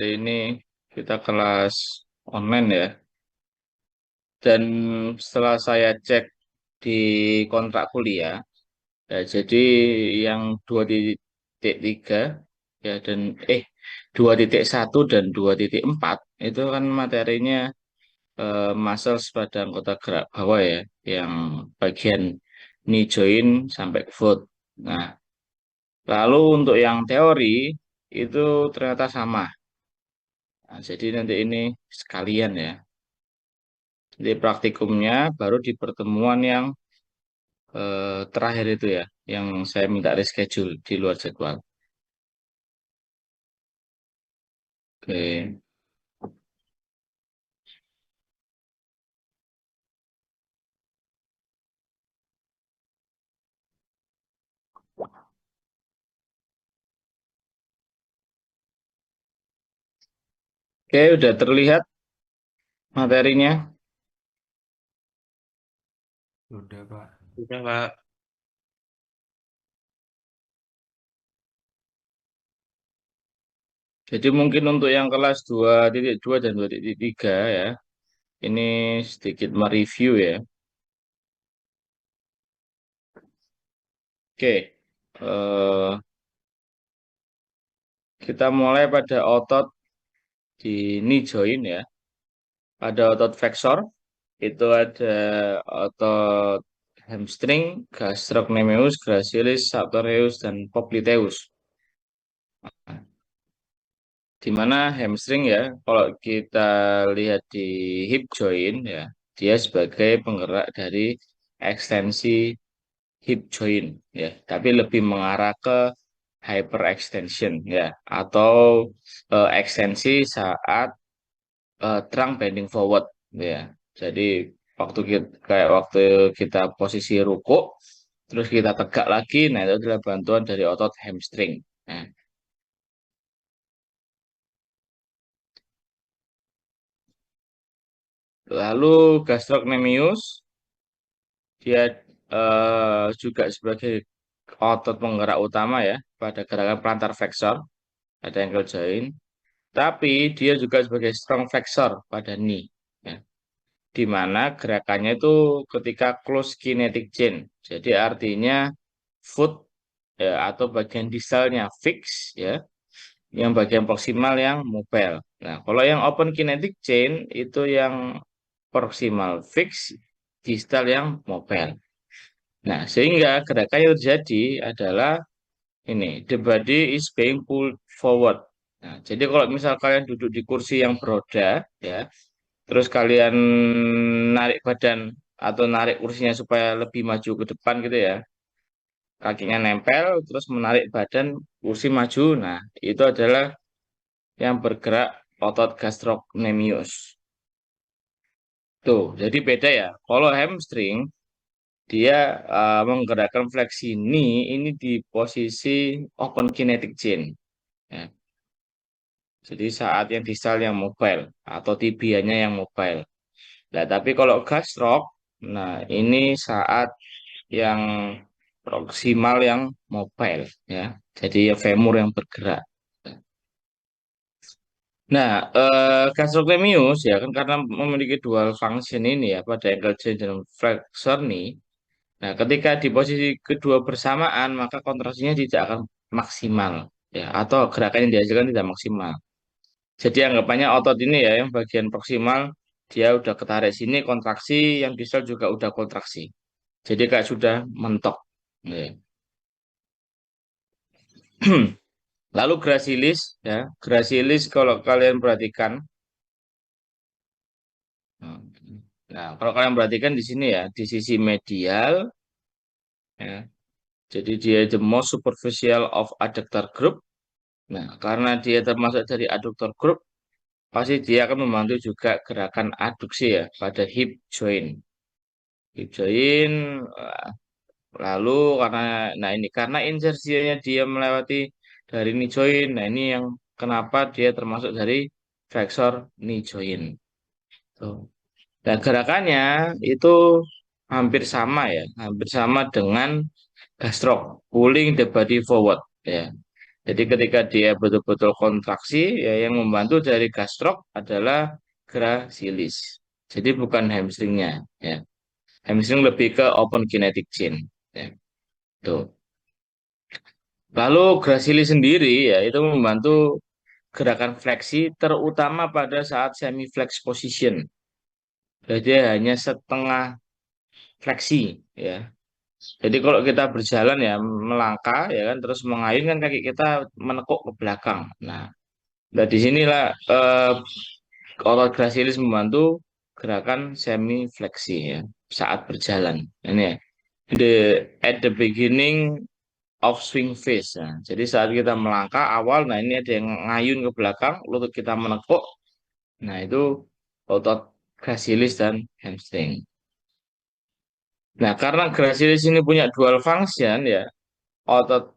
Ini kita kelas online ya. Dan setelah saya cek di kontrak kuliah, ya, jadi yang 2.3 ya dan 2.1 dan 2.4 itu kan materinya muscles pada anggota gerak bawah ya, yang bagian knee joint sampai foot. Nah, lalu untuk yang teori itu ternyata sama. Nah, jadi nanti ini sekalian ya. Jadi praktikumnya baru di pertemuan yang terakhir itu ya, yang saya minta reschedule di luar jadwal. Oke, oke, udah terlihat materinya. Udah, Pak. Udah, Pak. Jadi mungkin untuk yang kelas 2.2 dan 2.3 ya, ini sedikit mereview ya. Oke, kita mulai pada otot di knee joint ya. Ada otot flexor, itu ada otot hamstring, gastrocnemius, gracilis, sartorius, dan popliteus. Di mana hamstring ya, kalau kita lihat di hip joint ya, dia sebagai penggerak dari ekstensi hip joint ya, tapi lebih mengarah ke hyperextension ya, atau ekstensi saat trunk bending forward ya. Jadi waktu kita posisi ruku, terus kita tegak lagi, nah itu adalah bantuan dari otot hamstring. Nah, lalu gastrocnemius dia juga sebagai otot penggerak utama ya pada gerakan plantar flexor pada ankle joint, tapi dia juga sebagai strong flexor pada knee ya, di mana gerakannya itu ketika close kinetic chain. Jadi artinya foot ya, atau bagian distalnya fix ya, yang bagian proksimal yang mobile. Nah, kalau yang open kinetic chain itu yang proksimal fix, distal yang mobile. Nah, sehingga gerakan yang terjadi adalah ini, the body is being pulled forward. Nah, jadi kalau misal kalian duduk di kursi yang beroda, ya, terus kalian narik badan atau narik kursinya supaya lebih maju ke depan gitu ya, kakinya nempel, terus menarik badan kursi maju. Nah, itu adalah yang bergerak otot gastrocnemius. Tuh, jadi beda ya. Kalau hamstring dia menggerakkan fleksi knee ini di posisi open kinetic chain. Ya. Jadi saat yang distal yang mobile atau tibianya yang mobile. Nah, tapi kalau gastroc, nah ini saat yang proksimal yang mobile ya. Jadi ya femur yang bergerak. Nah, gastrocnemius ya kan karena memiliki dual function ini ya pada ankle joint dan flexor nih. Nah, ketika di posisi kedua bersamaan, maka kontraksinya tidak akan maksimal, ya, atau gerakan yang dihasilkan tidak maksimal. Jadi anggapannya otot ini ya, yang bagian proksimal, dia udah ketarik sini, kontraksi, yang distal juga udah kontraksi. Jadi kayak sudah mentok. Ya. Lalu gracilis, ya, gracilis kalau kalian perhatikan, nah, kalau kalian perhatikan di sini ya, di sisi medial, ya, jadi dia the most superficial of adductor group. Nah, karena dia termasuk dari adductor group, pasti dia akan membantu juga gerakan aduksi ya pada hip joint. Hip joint, lalu karena insersinya dia melewati dari knee joint, nah ini yang kenapa dia termasuk dari flexor knee joint. Tuh. Dan gerakannya itu hampir sama ya, hampir sama dengan gastroc, pulling the body forward ya. Jadi ketika dia betul-betul kontraksi, ya yang membantu dari gastroc adalah gracilis. Jadi bukan hamstringnya, ya. Hamstring lebih ke open kinetic chain, ya. Tuh. Lalu gracilis sendiri, ya itu membantu gerakan fleksi, terutama pada saat semi flex position. Jadi hanya setengah fleksi, ya. Jadi kalau kita berjalan ya melangkah ya kan terus mengayun kan kaki kita menekuk ke belakang. Nah, di sinilah otot gracilis membantu gerakan semi fleksi ya saat berjalan. Ini ya. The at the beginning of swing phase. Nah, jadi saat kita melangkah awal, nah ini ada yang ngayun ke belakang, lutut kita menekuk. Nah itu otot gracilis dan hamstring. Nah karena gracilis ini punya dual function ya, otot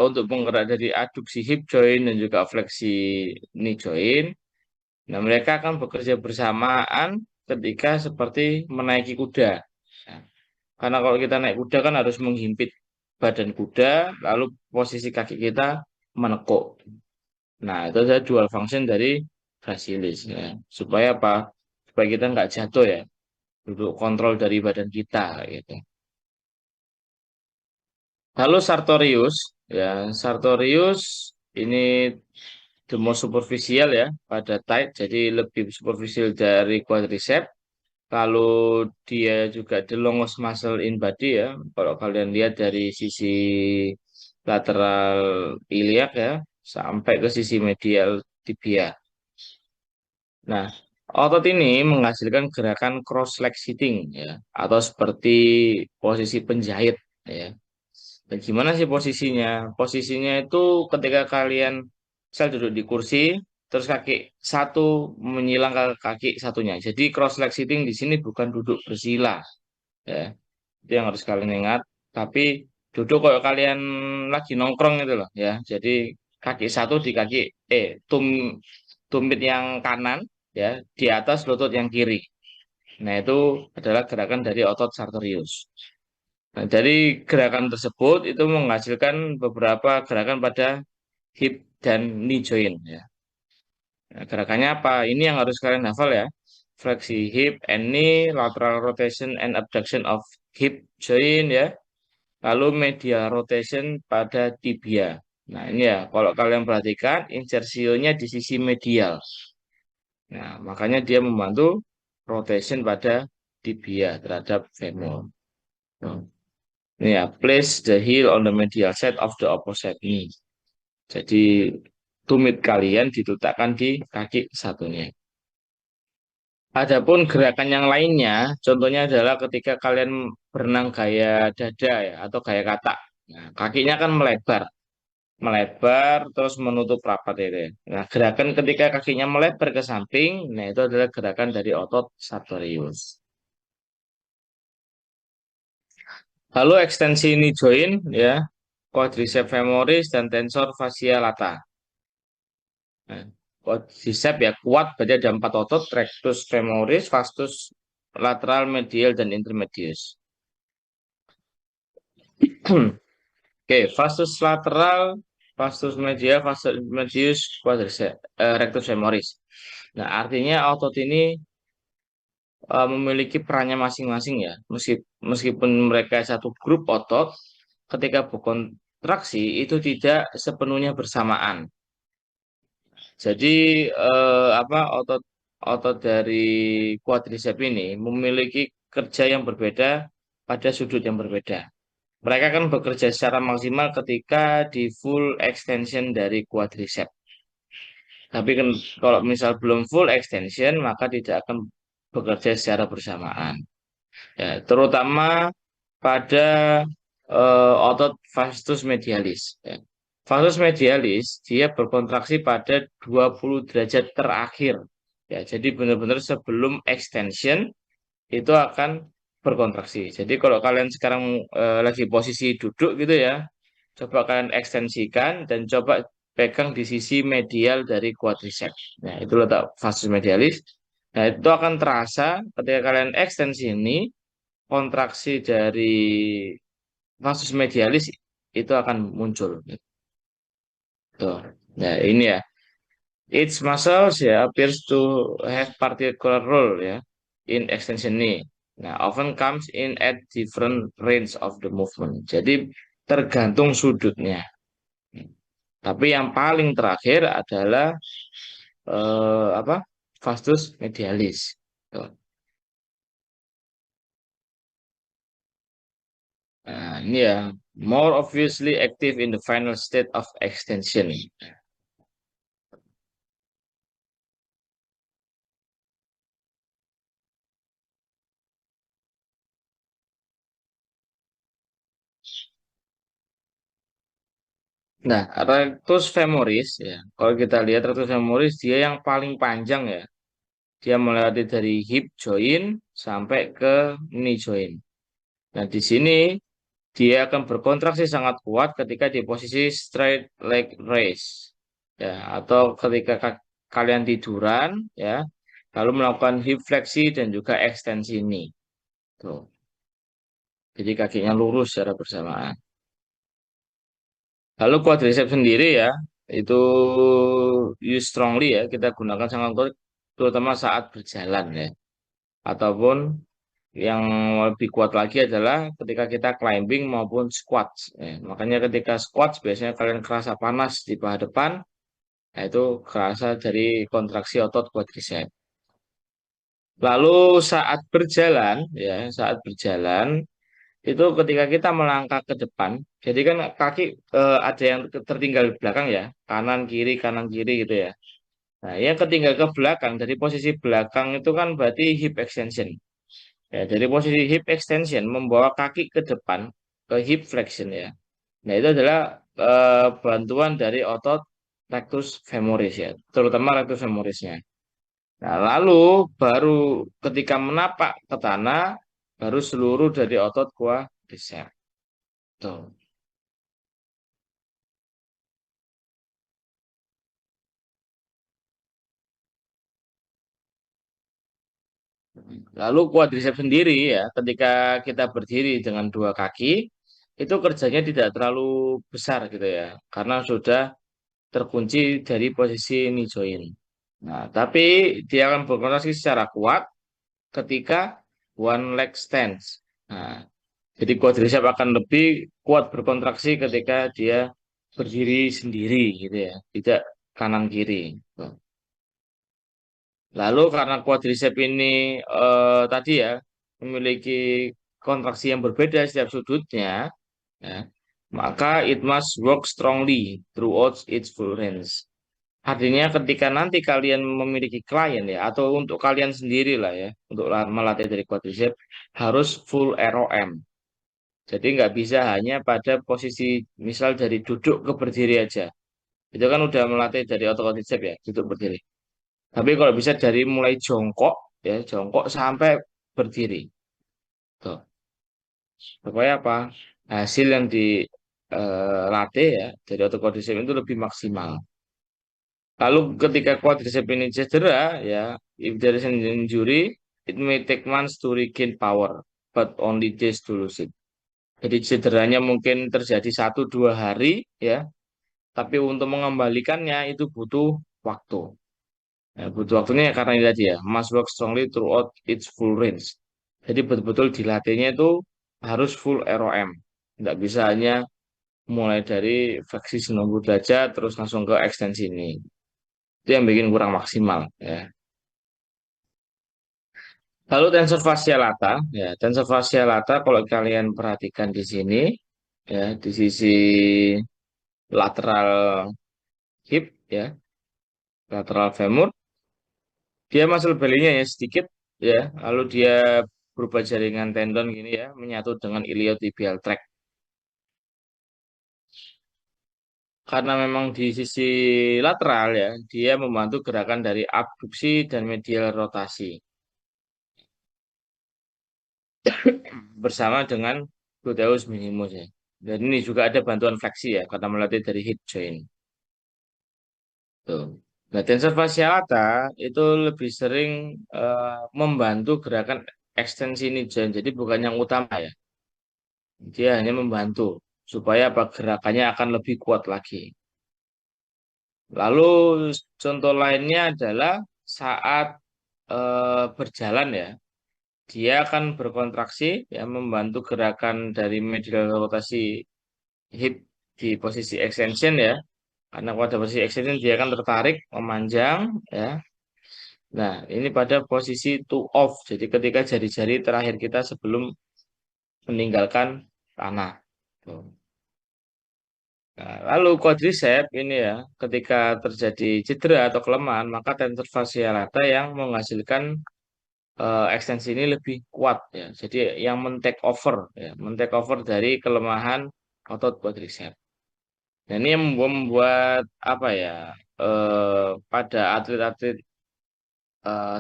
untuk penggerak dari aduksi hip joint dan juga fleksi knee joint. Nah, mereka akan bekerja bersamaan ketika seperti menaiki kuda. Nah, karena kalau kita naik kuda kan harus menghimpit badan kuda, lalu posisi kaki kita menekuk. Nah, itu adalah dual function dari gracilis ya. Supaya apa? Supaya kita nggak jatuh ya, duduk kontrol dari badan kita gitu. Lalu Sartorius, ya Sartorius ini the most superficial ya pada tight, jadi lebih superficial dari quadricep. Lalu dia juga the longest muscle in body ya. Kalau kalian lihat dari sisi lateral iliac ya sampai ke sisi medial tibia. Nah, otot ini menghasilkan gerakan cross leg sitting ya atau seperti posisi penjahit ya. Dan gimana sih posisinya? Posisinya itu ketika kalian misal duduk di kursi, terus kaki satu menyilang ke kaki satunya. Jadi cross leg sitting di sini bukan duduk bersila, ya. Itu yang harus kalian ingat. Tapi duduk kalau kalian lagi nongkrong itu loh, ya. Jadi kaki satu di kaki tumit yang kanan, ya, di atas lutut yang kiri. Nah itu adalah gerakan dari otot sartorius. Nah, dari gerakan tersebut itu menghasilkan beberapa gerakan pada hip dan knee joint ya. Nah, gerakannya apa? Ini yang harus kalian hafal ya. Fleksi hip and knee, lateral rotation and abduction of hip joint ya. Lalu medial rotation pada tibia. Nah, ini ya, kalau kalian perhatikan insersionya di sisi medial. Nah, makanya dia membantu rotation pada tibia terhadap femur. Nah, ini ya, place the heel on the medial side of the opposite knee. Jadi tumit kalian diletakkan di kaki satunya. Adapun gerakan yang lainnya, contohnya adalah ketika kalian berenang gaya dada ya atau gaya katak. Nah, kakinya kan melebar, melebar terus menutup rapat itu, ya. Nah, gerakan ketika kakinya melebar ke samping, nah itu adalah gerakan dari otot sartorius. Lalu ekstensi knee joint ya, quadriceps femoris dan tensor fascia lata. Nah, quadricep ya kuat, berarti ada empat otot, rectus femoris, vastus lateral, medial, dan intermedius. Oke, vastus lateral, vastus medial, vastus medius, quadricep, rectus femoris. Nah, artinya otot ini memiliki perannya masing-masing ya. Meskipun mereka satu grup otot, ketika berkontraksi itu tidak sepenuhnya bersamaan. Jadi apa otot dari quadricep ini memiliki kerja yang berbeda pada sudut yang berbeda. Mereka kan bekerja secara maksimal ketika di full extension dari quadricep. Tapi kan kalau misal belum full extension maka tidak akan bekerja secara bersamaan. Ya, terutama pada otot vastus medialis. Ya. Vastus medialis dia berkontraksi pada 20 derajat terakhir. Ya, jadi benar-benar sebelum extension itu akan berkontraksi. Jadi kalau kalian sekarang lagi posisi duduk gitu ya, coba kalian ekstensikan dan coba pegang di sisi medial dari quadricep. Nah, itu letak vastus medialis. Nah, itu akan terasa ketika kalian ekstensi ini, kontraksi dari vasus medialis itu akan muncul. Tuh. Nah, ini ya. Each muscles ya appears to have particular role ya in extension knee. Nah, often comes in at different range of the movement. Jadi tergantung sudutnya. Tapi yang paling terakhir adalah apa? Vastus medialis. Tuh. Nah, ini ya, more obviously active in the final state of extension. Nah, rectus femoris ya. Kalau kita lihat rectus femoris dia yang paling panjang ya. Dia melewati dari hip joint sampai ke knee joint. Nah, di sini dia akan berkontraksi sangat kuat ketika di posisi straight leg raise. Ya, atau ketika kalian tiduran ya, lalu melakukan hip fleksi dan juga ekstensi knee. Tuh. Jadi kakinya lurus secara bersamaan. Lalu quadriceps sendiri ya, itu use strongly ya, kita gunakan sangat kuat terutama saat berjalan ya. Ataupun yang lebih kuat lagi adalah ketika kita climbing maupun squats. Ya. Makanya ketika squats biasanya kalian kerasa panas di paha depan, nah itu kerasa dari kontraksi otot quadriceps. Lalu saat berjalan itu ketika kita melangkah ke depan, jadi kan kaki ada yang tertinggal di belakang ya, kanan kiri gitu ya. Nah, yang ketinggal ke belakang dari posisi belakang itu kan berarti hip extension. Ya, dari posisi hip extension membawa kaki ke depan ke hip flexion ya. Nah, itu adalah bantuan dari otot rectus femoris ya, terutama rectus femorisnya. Nah, lalu baru ketika menapak ke tanah, baru seluruh dari otot quadriceps. Tuh. Lalu quadriceps sendiri ya, ketika kita berdiri dengan dua kaki, itu kerjanya tidak terlalu besar gitu ya, karena sudah terkunci dari posisi knee joint. Nah, tapi dia akan berkontraksi secara kuat ketika one leg stance. Nah, jadi quadriceps akan lebih kuat berkontraksi ketika dia berdiri sendiri gitu ya, tidak kanan kiri. Lalu karena quadriceps ini tadi ya memiliki kontraksi yang berbeda setiap sudutnya, ya, maka it must work strongly throughout its full range. Artinya ketika nanti kalian memiliki klien ya, atau untuk kalian sendiri lah ya, untuk melatih dari quadriceps harus full ROM. Jadi nggak bisa hanya pada posisi misal dari duduk ke berdiri aja. Itu kan udah melatih dari otot quadriceps ya, duduk berdiri. Tapi kalau bisa dari mulai jongkok ya, jongkok sampai berdiri. Tuh. Supaya apa? Hasil yang dilatih ya dari otot quadriceps itu lebih maksimal. Lalu ketika quadriceps ini cedera ya, if there is an injury, it may take months to regain power, but only days to lose it. Jadi cederanya mungkin terjadi 1 2 hari ya, tapi untuk mengembalikannya itu butuh waktu. Ya, butuh waktunya ya karena ini tadi ya, must work strongly throughout its full range. Jadi betul-betul dilatihnya itu harus full ROM. Nggak bisa hanya mulai dari fleksi 90 derajat terus langsung ke ekstensi ini. Itu yang bikin kurang maksimal ya. Lalu tensor fascia lata, ya tensor fascia lata kalau kalian perhatikan di sini, ya di sisi lateral hip, ya lateral femur, dia muscle belly-nya ya sedikit, ya lalu dia berupa jaringan tendon gini ya, menyatu dengan iliotibial tract. Karena memang di sisi lateral ya, dia membantu gerakan dari abduksi dan medial rotasi bersama dengan gluteus minimus ya. Dan ini juga ada bantuan fleksi ya, karena melatih dari hip joint. Tuh. Nah, tensor fascia lata itu lebih sering membantu gerakan ekstensi knee joint. Jadi bukan yang utama ya. Dia hanya membantu supaya apa gerakannya akan lebih kuat lagi. Lalu contoh lainnya adalah saat berjalan ya, dia akan berkontraksi ya membantu gerakan dari medial rotasi hip di posisi extension ya. Karena pada posisi extension dia akan tertarik, memanjang ya. Nah, ini pada posisi to off. Jadi ketika jari-jari terakhir kita sebelum meninggalkan tanah. Tuh. Nah, lalu quadriceps ini ya, ketika terjadi cedera atau kelemahan, maka tensor fasciolata yang menghasilkan ekstensi ini lebih kuat ya. Jadi yang men-take over ya, men-take over dari kelemahan otot quadriceps. Nah, ini yang membuat apa ya? Pada atlet-atlet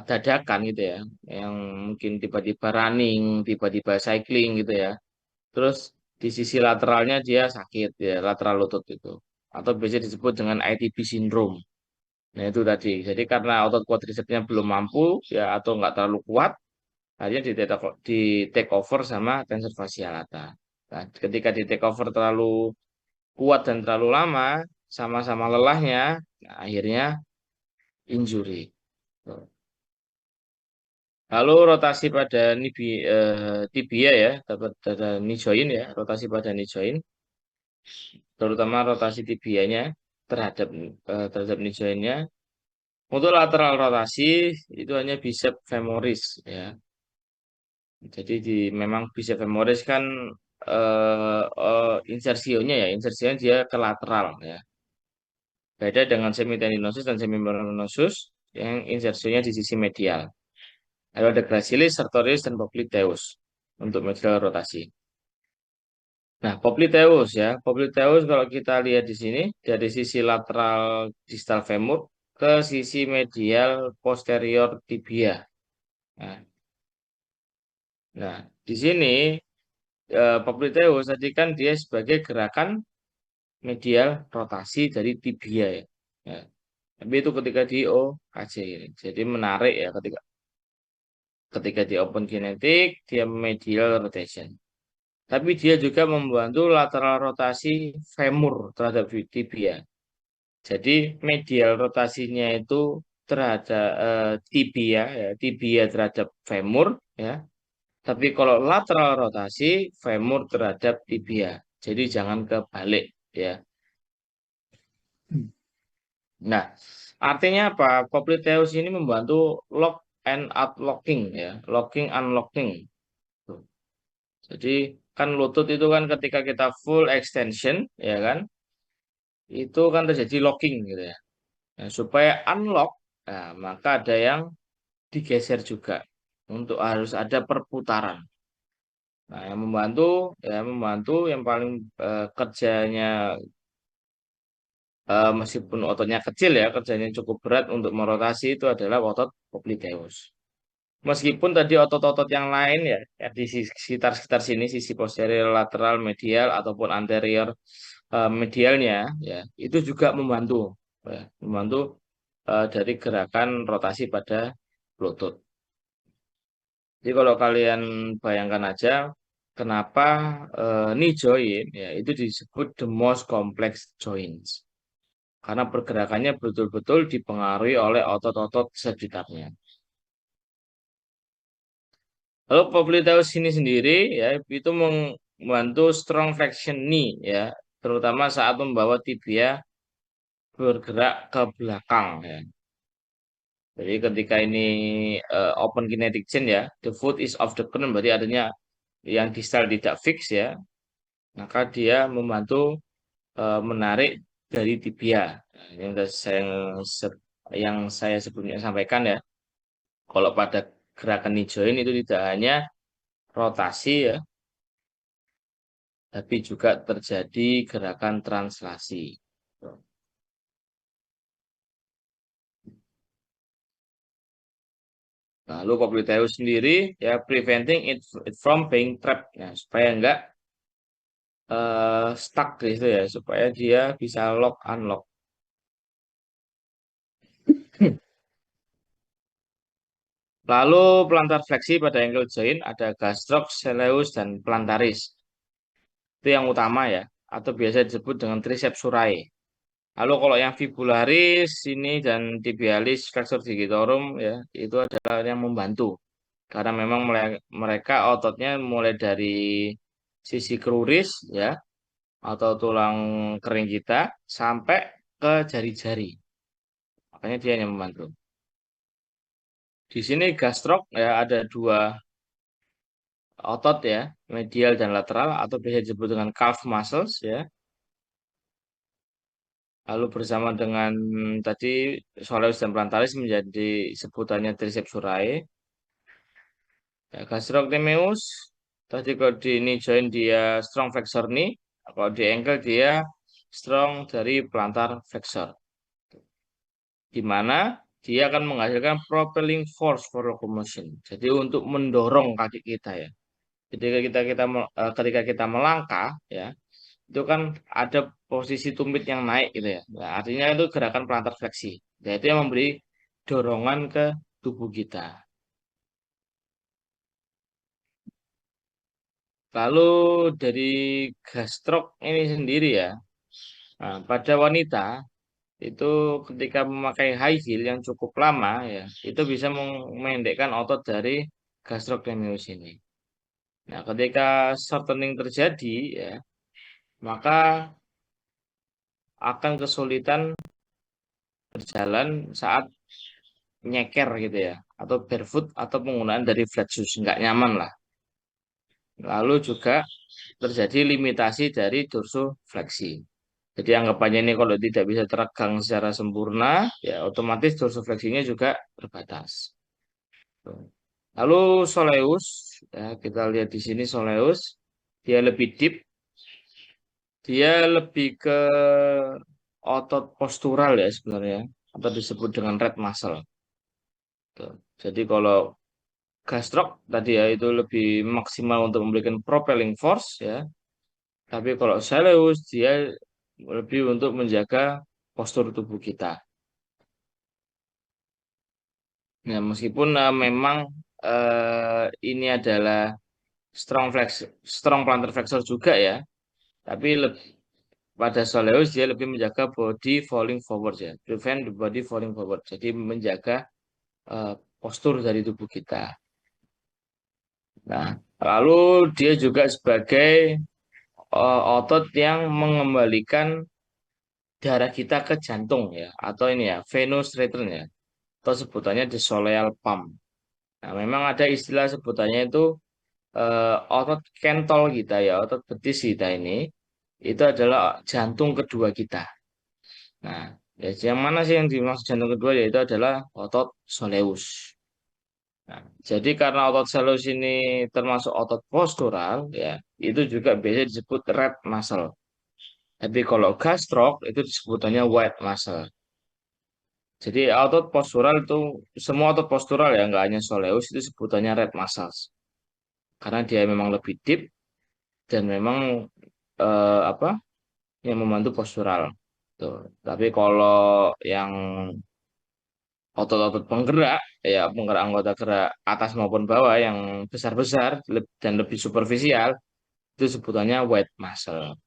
dadakan gitu ya, yang mungkin tiba-tiba running, tiba-tiba cycling gitu ya. Terus di sisi lateralnya dia sakit ya, lateral lutut itu. Atau biasa disebut dengan ITB syndrome. Nah itu tadi. Jadi karena otot quadricepsnya belum mampu ya atau nggak terlalu kuat, akhirnya di take over sama tensor fascial lata. Nah, ketika di take over terlalu kuat dan terlalu lama, sama-sama lelahnya, nah, akhirnya injury. Lalu rotasi pada tibia ya, dapat pada knee joint ya, rotasi pada knee joint, terutama rotasi tibianya terhadap knee jointnya. Untuk lateral rotasi itu hanya bicep femoris ya. Jadi memang bicep femoris kan insersionya ya, insersionya dia ke lateral ya. Beda dengan semitendinosus dan semimembranosus yang insersionya di sisi medial. Lalu ada gracilis, sartorius, dan popliteus untuk medial rotasi. Nah, popliteus ya. Popliteus kalau kita lihat di sini dari sisi lateral distal femur ke sisi medial posterior tibia. Nah, nah, di sini popliteus tadi kan dia sebagai gerakan medial rotasi dari tibia ya. Ya, tapi itu ketika di OKJ ini. Jadi menarik ya ketika di open kinetic dia medial rotation. Tapi dia juga membantu lateral rotasi femur terhadap tibia. Jadi medial rotasinya itu terhadap tibia ya, tibia terhadap femur ya. Tapi kalau lateral rotasi femur terhadap tibia. Jadi jangan kebalik ya. Nah, artinya apa? Popliteus ini membantu lock and unlocking ya, locking unlocking. Tuh. Jadi kan lutut itu kan ketika kita full extension ya kan, itu kan terjadi locking gitu ya. Nah, supaya unlock, nah, maka ada yang digeser juga untuk harus ada perputaran. Nah, yang membantu yang paling kerjanya meskipun ototnya kecil ya, kerjanya cukup berat untuk merotasi itu adalah otot popliteus. Meskipun tadi otot-otot yang lain ya, ya di sekitar-sekitar sini, sisi posterior, lateral, medial ataupun anterior medialnya, ya itu juga membantu, ya, membantu dari gerakan rotasi pada lutut. Jadi kalau kalian bayangkan aja, kenapa knee joint ya itu disebut the most complex joints. Karena pergerakannya betul-betul dipengaruhi oleh otot-otot sekitarnya. Lalu Popliteus ini sendiri ya itu membantu strong flexion knee ya, terutama saat membawa tibia bergerak ke belakang ya. Jadi ketika ini open kinetic chain ya, the foot is off the ground berarti adanya yang distal tidak fix ya, maka dia membantu menarik dari tibia. Nah, yang saya sebelumnya sampaikan ya, kalau pada gerakan knee joint itu tidak hanya rotasi ya, tapi juga terjadi gerakan translasi. Lalu Popliteus sendiri ya preventing it from being trapped ya, supaya enggak stuck gitu ya, supaya dia bisa lock unlock. Lalu plantar fleksi pada ankle joint ada gastroc, soleus, dan plantaris. Itu yang utama ya, atau biasa disebut dengan triceps surae. Lalu kalau yang fibularis ini dan tibialis flexor digitorum ya itu adalah yang membantu karena memang mereka ototnya mulai dari sisi kruris ya atau tulang kering kita sampai ke jari-jari. Makanya dia yang membantu. Di sini gastrok ya ada dua otot ya, medial dan lateral atau biasa disebut dengan calf muscles ya. Lalu bersama dengan tadi soleus dan plantaris menjadi sebutannya triceps surae. Ya, gastrocnemius tadi kalau di ini join dia strong flexor knee, kalau di ankle dia strong dari plantar flexor. Di mana dia akan menghasilkan propelling force for locomotion. Jadi untuk mendorong kaki kita ya. Jadi ketika kita melangkah ya, itu kan ada posisi tumit yang naik gitu ya. Nah, artinya itu gerakan plantar fleksi. Nah, itu yang memberi dorongan ke tubuh kita. Lalu dari gastrok ini sendiri ya, nah, pada wanita itu ketika memakai high heel yang cukup lama ya, itu bisa memendekkan otot dari gastrocnemius ini. Nah, ketika shortening terjadi ya, maka akan kesulitan berjalan saat nyeker gitu ya, atau barefoot atau penggunaan dari flat shoes, nggak nyaman lah. Lalu juga terjadi limitasi dari dorsofleksi. Jadi anggapannya ini kalau tidak bisa teregang secara sempurna, ya otomatis dorsofleksinya juga terbatas. Lalu soleus, ya kita lihat di sini soleus, dia lebih deep, dia lebih ke otot postural ya sebenarnya, atau disebut dengan red muscle. Tuh. Jadi kalau gastrok tadi ya itu lebih maksimal untuk memberikan propelling force ya. Tapi kalau soleus dia lebih untuk menjaga postur tubuh kita. Nah, meskipun memang ini adalah strong flex, strong plantar flexor juga ya, tapi pada soleus dia lebih menjaga body falling forward ya, prevent the body falling forward. Jadi menjaga eh, postur dari tubuh kita. Nah, lalu dia juga sebagai otot yang mengembalikan darah kita ke jantung ya, atau ini ya, venous return ya, atau sebutannya the soleal pump. Nah, memang ada istilah sebutannya itu otot kentol kita ya, otot betis kita ini, itu adalah jantung kedua kita. Nah, ya, yang mana sih yang dimaksud jantung kedua yaitu adalah otot soleus. Nah, jadi karena otot soleus ini termasuk otot postural, ya, itu juga biasa disebut red muscle. Tapi kalau gastrok itu disebutannya white muscle. Jadi otot postural itu semua otot postural ya, nggak hanya soleus itu sebutannya red muscles. Karena dia memang lebih deep dan memang apa yang membantu postural. Tuh. Tapi kalau yang otot-otot penggerak, ya penggerak anggota gerak atas maupun bawah yang besar-besar dan lebih superficial, itu sebutannya wide muscle.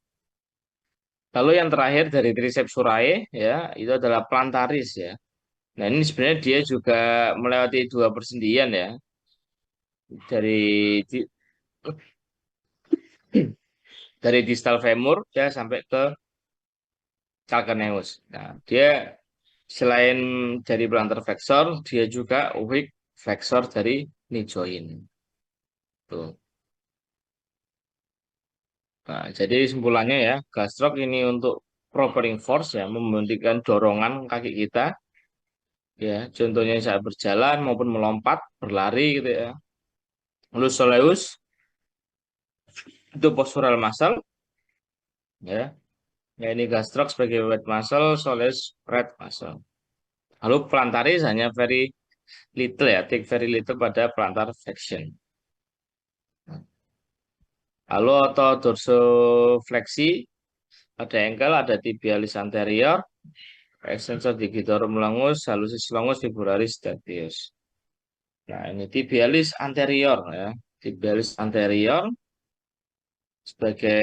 Lalu yang terakhir dari triceps surae, ya, itu adalah plantaris ya. Nah ini sebenarnya dia juga melewati dua persendian ya, dari di- dari distal femur ya sampai ke calcaneus. Nah dia selain dari plantar flexor, dia juga weak flexor dari knee joint. Tuh. Nah, jadi simpulannya ya, gastrok ini untuk propelling force ya, memberikan dorongan kaki kita ya, contohnya saat berjalan maupun melompat, berlari gitu ya. Lalu soleus itu postural muscle ya. Ya ini gastrok sebagai wet muscle, soleus red muscle. Lalu plantaris hanya very little ya, take very little pada plantar flexion. Lalu atau dorsofleksi pada ankle ada tibialis anterior, extensor digitorum longus, hallucis longus, fibularis statius. Nah, ini tibialis anterior ya. Tibialis anterior sebagai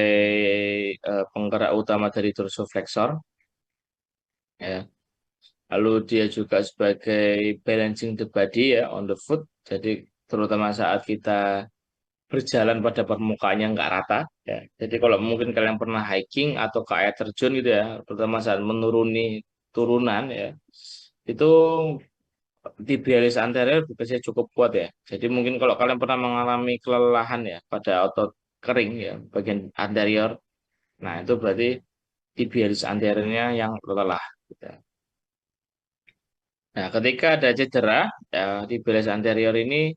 penggerak utama dari dorsoflexor. ya. Lalu dia juga sebagai balancing the body ya on the foot. Jadi terutama saat kita berjalan pada permukaan yang nggak rata ya. Jadi kalau mungkin kalian pernah hiking atau ke air terjun gitu ya, terutama saat menuruni turunan ya, itu tibialis anterior bekerja cukup kuat ya. Jadi mungkin kalau kalian pernah mengalami kelelahan ya pada otot kering ya bagian anterior, nah itu berarti tibialis anteriornya yang lelah. Gitu. Nah, ketika ada cedera, ya, tibialis anterior ini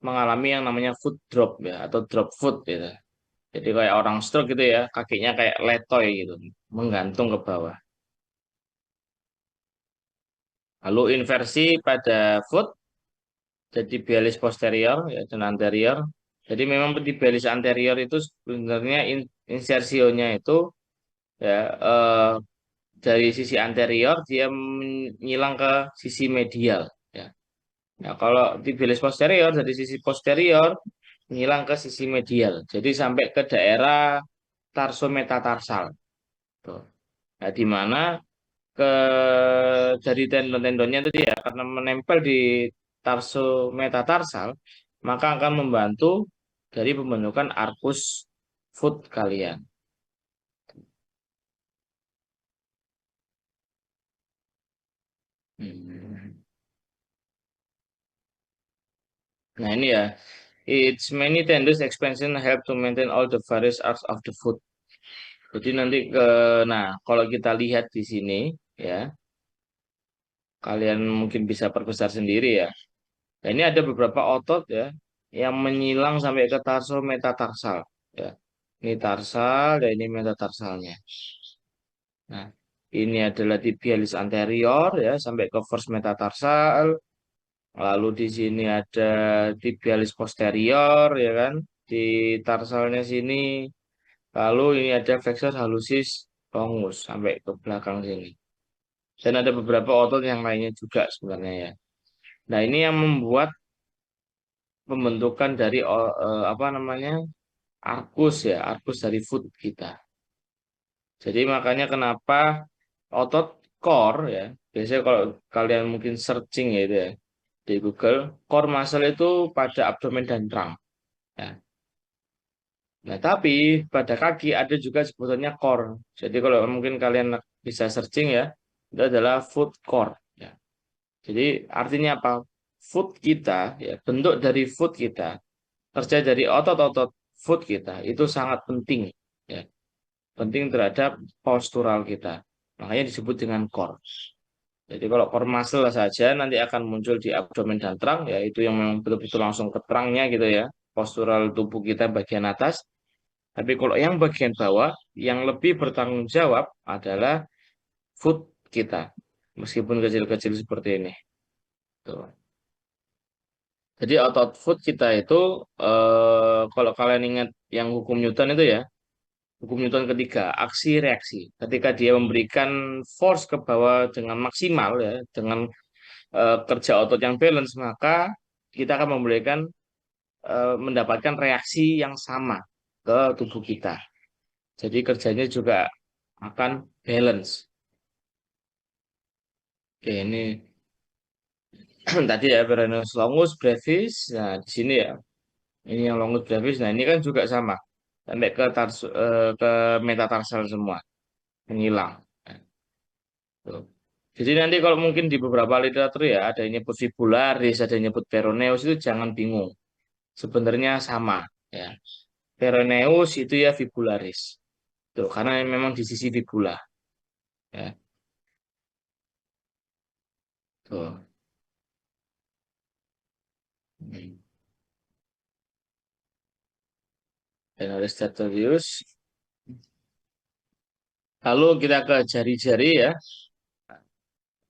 mengalami yang namanya foot drop ya atau drop foot gitu. Jadi kayak orang stroke gitu ya, kakinya kayak letoy gitu, menggantung ke bawah. Lalu inversi pada foot, jadi tibialis posterior ya, dan anterior. Jadi memang tibialis anterior itu sebenarnya insersionya itu ya dari sisi anterior dia menyilang ke sisi medial. Ya. Nah, kalau tibialis posterior dari sisi posterior menyilang ke sisi medial. Jadi sampai ke daerah tarsometatarsal. Tuh. Nah, di mana ke dari tendon-tendonnya itu ya karena menempel di tarso metatarsal maka akan membantu dari pembentukan arkus foot kalian. Hmm. Nah ini ya, its many tendons expansion help to maintain all the various arcs of the foot. Jadi nanti nah kalau kita lihat di sini ya, kalian mungkin bisa perbesar sendiri ya. Nah, ini ada beberapa otot ya yang menyilang sampai ke tarso metatarsal ya. Ini tarsal dan ini metatarsalnya. Nah, ini adalah tibialis anterior ya sampai ke first metatarsal. Lalu di sini ada tibialis posterior ya kan di tarsalnya sini. Lalu ini ada flexor hallucis longus sampai ke belakang sini. Dan ada beberapa otot yang lainnya juga sebenarnya ya. Nah, ini yang membuat pembentukan dari apa namanya arkus ya, arkus dari foot kita. Jadi makanya kenapa otot core ya, biasanya kalau kalian mungkin searching ya itu ya di Google, core muscle itu pada abdomen dan trunk. Ya. Nah, tapi pada kaki ada juga sebutannya core. Jadi kalau mungkin kalian bisa searching ya, itu adalah foot core. Ya. Jadi artinya apa? Foot kita, ya bentuk dari foot kita, kerja dari otot-otot foot kita itu sangat penting. Ya. Penting terhadap postural kita. Makanya disebut dengan core. Jadi kalau core muscle saja nanti akan muncul di abdomen dan trunk, ya itu yang memang betul-betul langsung ke trungnya gitu ya, postural tubuh kita bagian atas. Tapi kalau yang bagian bawah, yang lebih bertanggung jawab adalah foot kita, meskipun kecil-kecil seperti ini. Tuh. Jadi otot foot kita itu, kalau kalian ingat yang hukum Newton itu ya, hukum Newton ketiga, aksi reaksi. Ketika dia memberikan force ke bawah dengan maksimal ya, dengan kerja otot yang balance, maka kita akan mendapatkan reaksi yang sama ke tubuh kita. Jadi kerjanya juga akan balance. Oke, ini tadi ya perennial longus brevis. Nah, di sini ya, ini yang longus brevis. Nah, ini kan juga sama. Sampai ke metatarsal semua, menghilang. Nah, tuh. Jadi nanti kalau mungkin di beberapa literatur ya, ada yang nyebut fibularis, ada yang nyebut peroneus, itu jangan bingung. Sebenarnya sama ya. Peroneus itu ya fibularis. Tuh, karena memang di sisi fibula ya. Tuh. Hmm. Dan ada Statorius. Lalu kita ke jari-jari ya.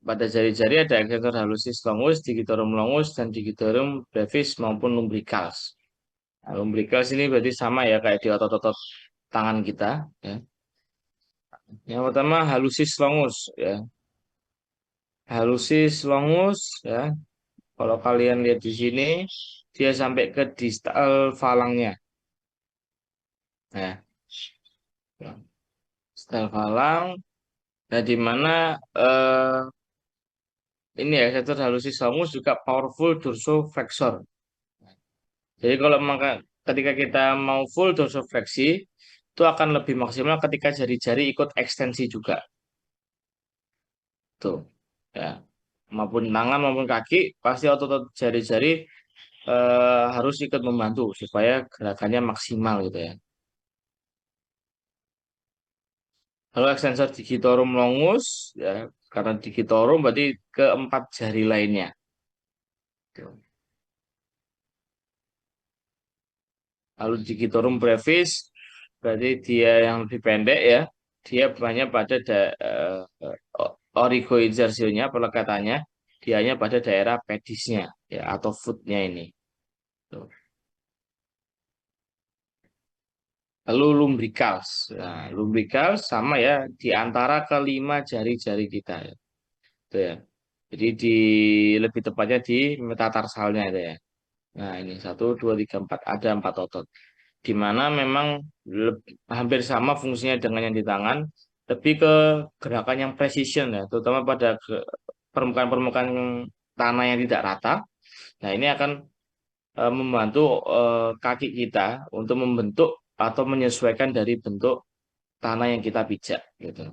Pada jari-jari ada extensor hallucis longus, digitorum longus, dan digitorum brevis maupun lumbricals. Nah, lumbricals ini berarti sama ya kayak di otot-otot tangan kita. Ya. Yang pertama hallucis longus ya. Hallucis longus ya. Kalau kalian lihat di sini, dia sampai ke distal falangnya. Nah, distal falang. Nah, di mana ini ya sektor hallucis longus juga powerful dorsoflexor. Jadi kalau maka ketika kita mau full dorsofleksi itu akan lebih maksimal ketika jari-jari ikut ekstensi juga. Tuh. Ya. Maupun tangan maupun kaki pasti otot-otot jari-jari harus ikut membantu supaya gerakannya maksimal gitu ya. Kalau extensor digitorum longus ya karena digitorum berarti keempat jari lainnya. Tuh. Lalu digitorum brevis berarti dia yang lebih pendek ya. Dia banyak pada origoinsersionya pelekatannya dia hanya pada daerah pedisnya ya atau footnya ini. Tuh. Lalu lumbricals. Nah, lumbricals sama ya di antara kelima jari-jari kita ya. Itu ya. Jadi di lebih tepatnya di metatarsalnya itu ya. Nah, ini satu, dua, tiga, empat. Ada empat otot. Di mana memang hampir sama fungsinya dengan yang di tangan, lebih ke gerakan yang precision ya, terutama pada permukaan-permukaan tanah yang tidak rata. Nah, ini akan membantu kaki kita untuk membentuk atau menyesuaikan dari bentuk tanah yang kita pijak gitu.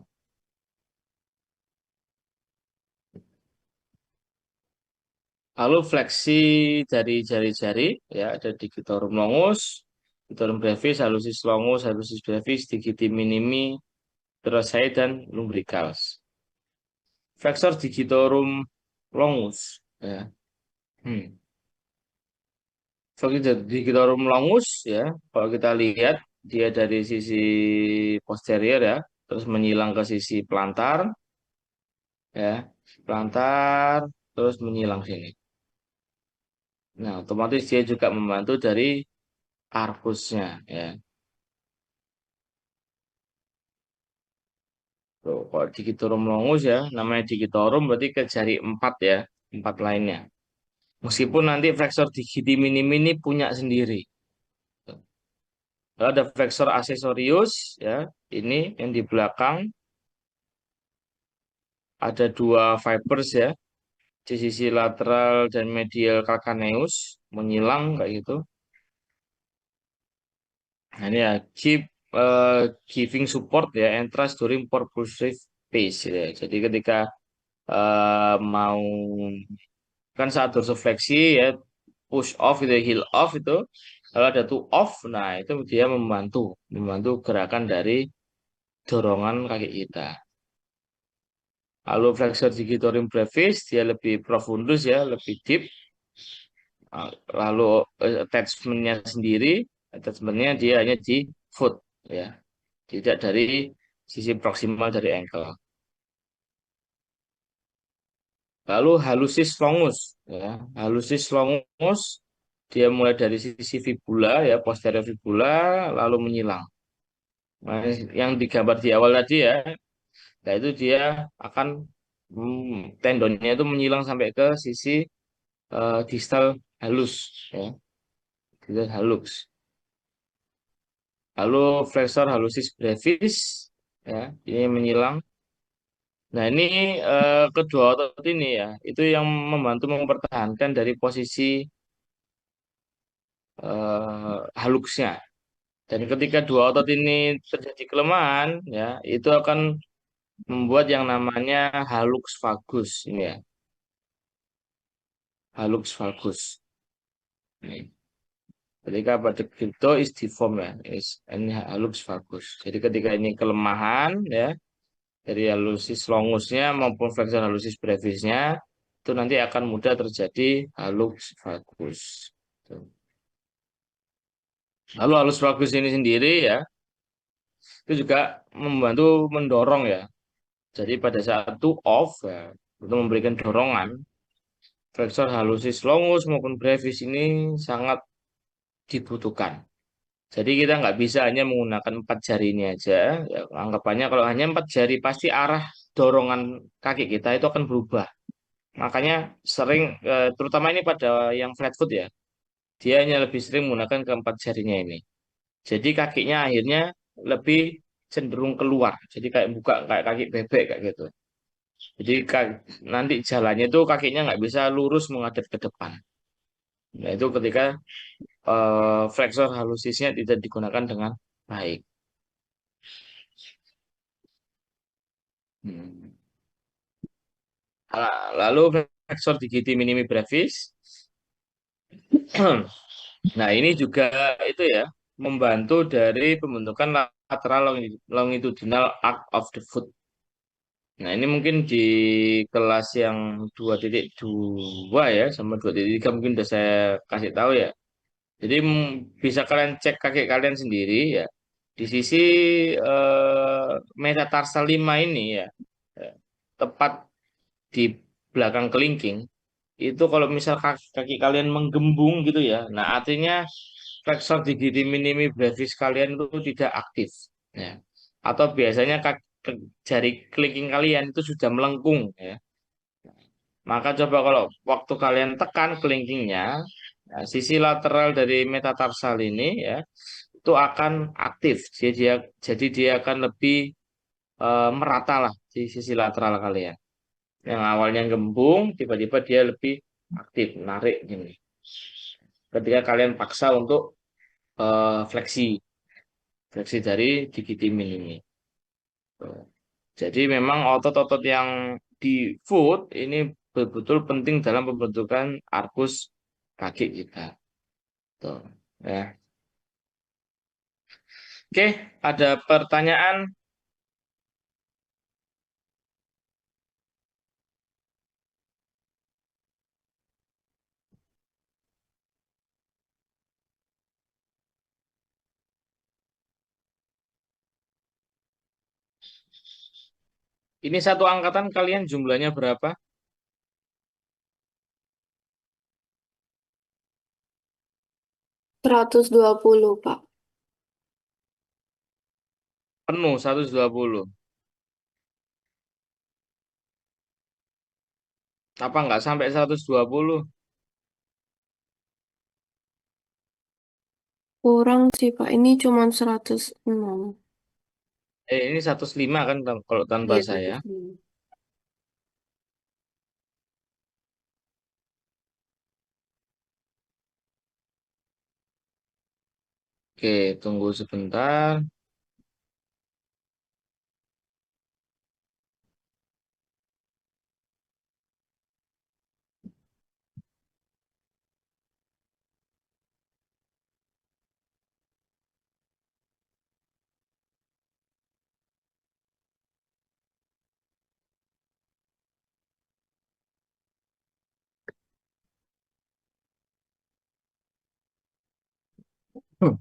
Lalu fleksi dari jari-jari ya ada digitorum longus, digitorum brevis, hallucis longus, hallucis brevis, digiti minimi, terosai dan lumbricals. Flexor digitorum longus ya. Hmm. Flexor digitorum longus ya. Kalau kita lihat dia dari sisi posterior ya, terus menyilang ke sisi plantar ya, plantar terus menyilang sini. Nah, otomatis dia juga membantu dari arkusnya ya. Tuh, kalau digitorum longus ya, namanya digitorum berarti ke jari empat ya, empat lainnya. Meskipun nanti flexor digiti minimi ini punya sendiri. Lalu ada flexor accessorius ya, ini yang di belakang ada dua fibers ya, di sisi lateral dan medial calcaneus menyilang kayak gitu. Nah, ini ya keep giving support ya, and trust during propulsive pace ya. Jadi ketika mau kan saat dorsifleksi ya push off itu heel off itu kalau ada tuh off nah itu dia membantu membantu gerakan dari dorongan kaki kita. Lalu flexor digitorum brevis dia lebih profundus ya lebih deep. Lalu attachmentnya sendiri attachmentnya dia hanya di foot ya tidak dari sisi proksimal dari ankle. Lalu hallucis longus ya hallucis longus dia mulai dari sisi fibula ya posterior fibula lalu menyilang. Nah, yang digambar di awal tadi ya, nah itu dia akan tendonnya itu menyilang sampai ke sisi distal halus, ya, distal halus. Lalu flexor hallucis brevis, ya, ini menyilang. Nah ini kedua otot ini ya, itu yang membantu mempertahankan dari posisi haluksnya. Dan ketika dua otot ini terjadi kelemahan, ya, itu akan membuat yang namanya hallux valgus ini ya, hallux valgus. Ini. Ketika pada crypto is deform ya, ini hallux valgus. Jadi ketika ini kelemahan ya dari hallucis longusnya maupun flexor hallucis brevisnya itu nanti akan mudah terjadi hallux valgus. Tuh. Lalu hallux valgus ini sendiri ya itu juga membantu mendorong ya. Jadi pada saat itu off ya untuk memberikan dorongan flexor hallucis longus maupun brevis ini sangat dibutuhkan. Jadi kita nggak bisa hanya menggunakan empat jari ini aja. Ya, anggapannya kalau hanya empat jari pasti arah dorongan kaki kita itu akan berubah. Makanya sering, terutama ini pada yang flat foot ya, dia hanya lebih sering menggunakan keempat jarinya ini. Jadi kakinya akhirnya lebih cenderung keluar. Jadi kayak buka kayak kaki bebek kayak gitu. Jadi nanti jalannya itu kakinya nggak bisa lurus menghadap ke depan. Nah itu ketika flexor halusisnya tidak digunakan dengan baik. Hmm. Lalu flexor digiti minimi brevis. Nah, ini juga itu ya, membantu dari pembentukan lateral longitudinal arc of the foot. Nah, ini mungkin di kelas yang 2.2 ya, sama 2.3 mungkin udah saya kasih tahu ya. Jadi bisa kalian cek kaki kalian sendiri ya. Di sisi metatarsal 5 ini ya, eh, tepat di belakang kelingking, itu kalau misal kaki kalian menggembung gitu ya, nah artinya flexor digiti minimi brevis kalian itu tidak aktif ya. Atau biasanya jari kelingking kalian itu sudah melengkung ya. Maka coba kalau waktu kalian tekan kelingkingnya, nah, sisi lateral dari metatarsal ini ya itu akan aktif. Jadi dia akan lebih merata lah di sisi lateral kalian. Yang awalnya gembung, tiba-tiba dia lebih aktif, narik gini. Ketika kalian paksa untuk fleksi, fleksi dari digitimin ini. Tuh. Jadi memang otot-otot yang di foot ini betul-betul penting dalam pembentukan arkus kaki kita. Tuh, ya. Oke, ada pertanyaan. Ini satu angkatan kalian jumlahnya berapa? 120, Pak. Penuh 120. Apa nggak sampai 120? Kurang sih, Pak. Ini cuma 106. Ini 105 kan kalau tanpa Iya, saya. 106. Oke, tunggu sebentar. Hmm.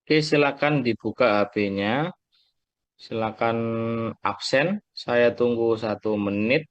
Oke, silakan dibuka HP-nya. Silakan absen. Saya tunggu 1 menit.